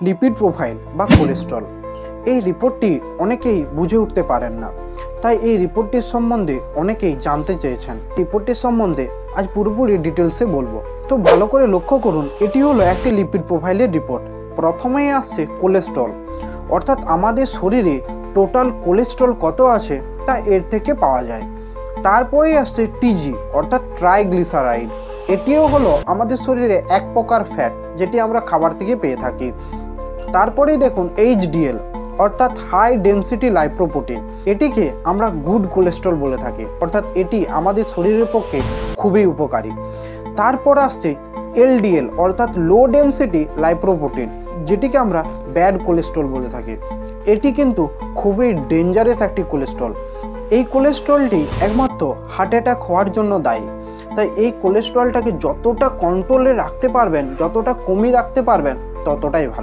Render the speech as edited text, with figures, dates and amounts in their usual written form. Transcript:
Lipid profile বা cholesterol. এই রিপোর্টটি অনেকেই বুঝে উঠতে পারেন না, তাই এই রিপোর্টটির সম্বন্ধে অনেকেই জানতে চেয়েছেন। রিপোর্টটির সম্বন্ধে আজ পুরোপুরি ডিটেলসে বলবো। তো ভালো করে লক্ষ্য করুন, এটি হলো একটি লিপিড প্রোফাইলের রিপোর্ট। প্রথমেই আসছে কোলেস্ট্রল, অর্থাৎ আমাদের শরীরে টোটাল কোলেস্ট্রল কত আছে তা এর থেকে পাওয়া যায়। তারপরেই আসছে টিজি, অর্থাৎ ট্রাইগ্লিসারাইড। এটিও হলো আমাদের শরীরে এক প্রকার ফ্যাট, যেটি আমরা খাবার থেকে পেয়ে থাকি। তারপরেই দেখুন এইচডিএল, অর্থাৎ হাই ডেন্সিটি লাইপোপ্রোটিন। এটিকে আমরা গুড কোলেস্ট্রল বলে থাকি, অর্থাৎ এটি আমাদের শরীরের পক্ষে খুবই উপকারী। তারপর আসছে এলডিএল, অর্থাৎ লো ডেন্সিটি লাইপোপ্রোটিন, যেটিকে আমরা ব্যাড কোলেস্ট্রল বলে থাকি। এটি কিন্তু খুবই ডেঞ্জারাস একটি কোলেস্ট্রল। এই কোলেস্ট্রলটি একমাত্র হার্ট অ্যাটাক হওয়ার জন্য দায়ী। তাই এই কোলেস্ট্রলটাকে যতটা কন্ট্রোলে রাখতে পারবেন, যতটা কমিয়ে রাখতে পারবেন, ততটাই ভালো।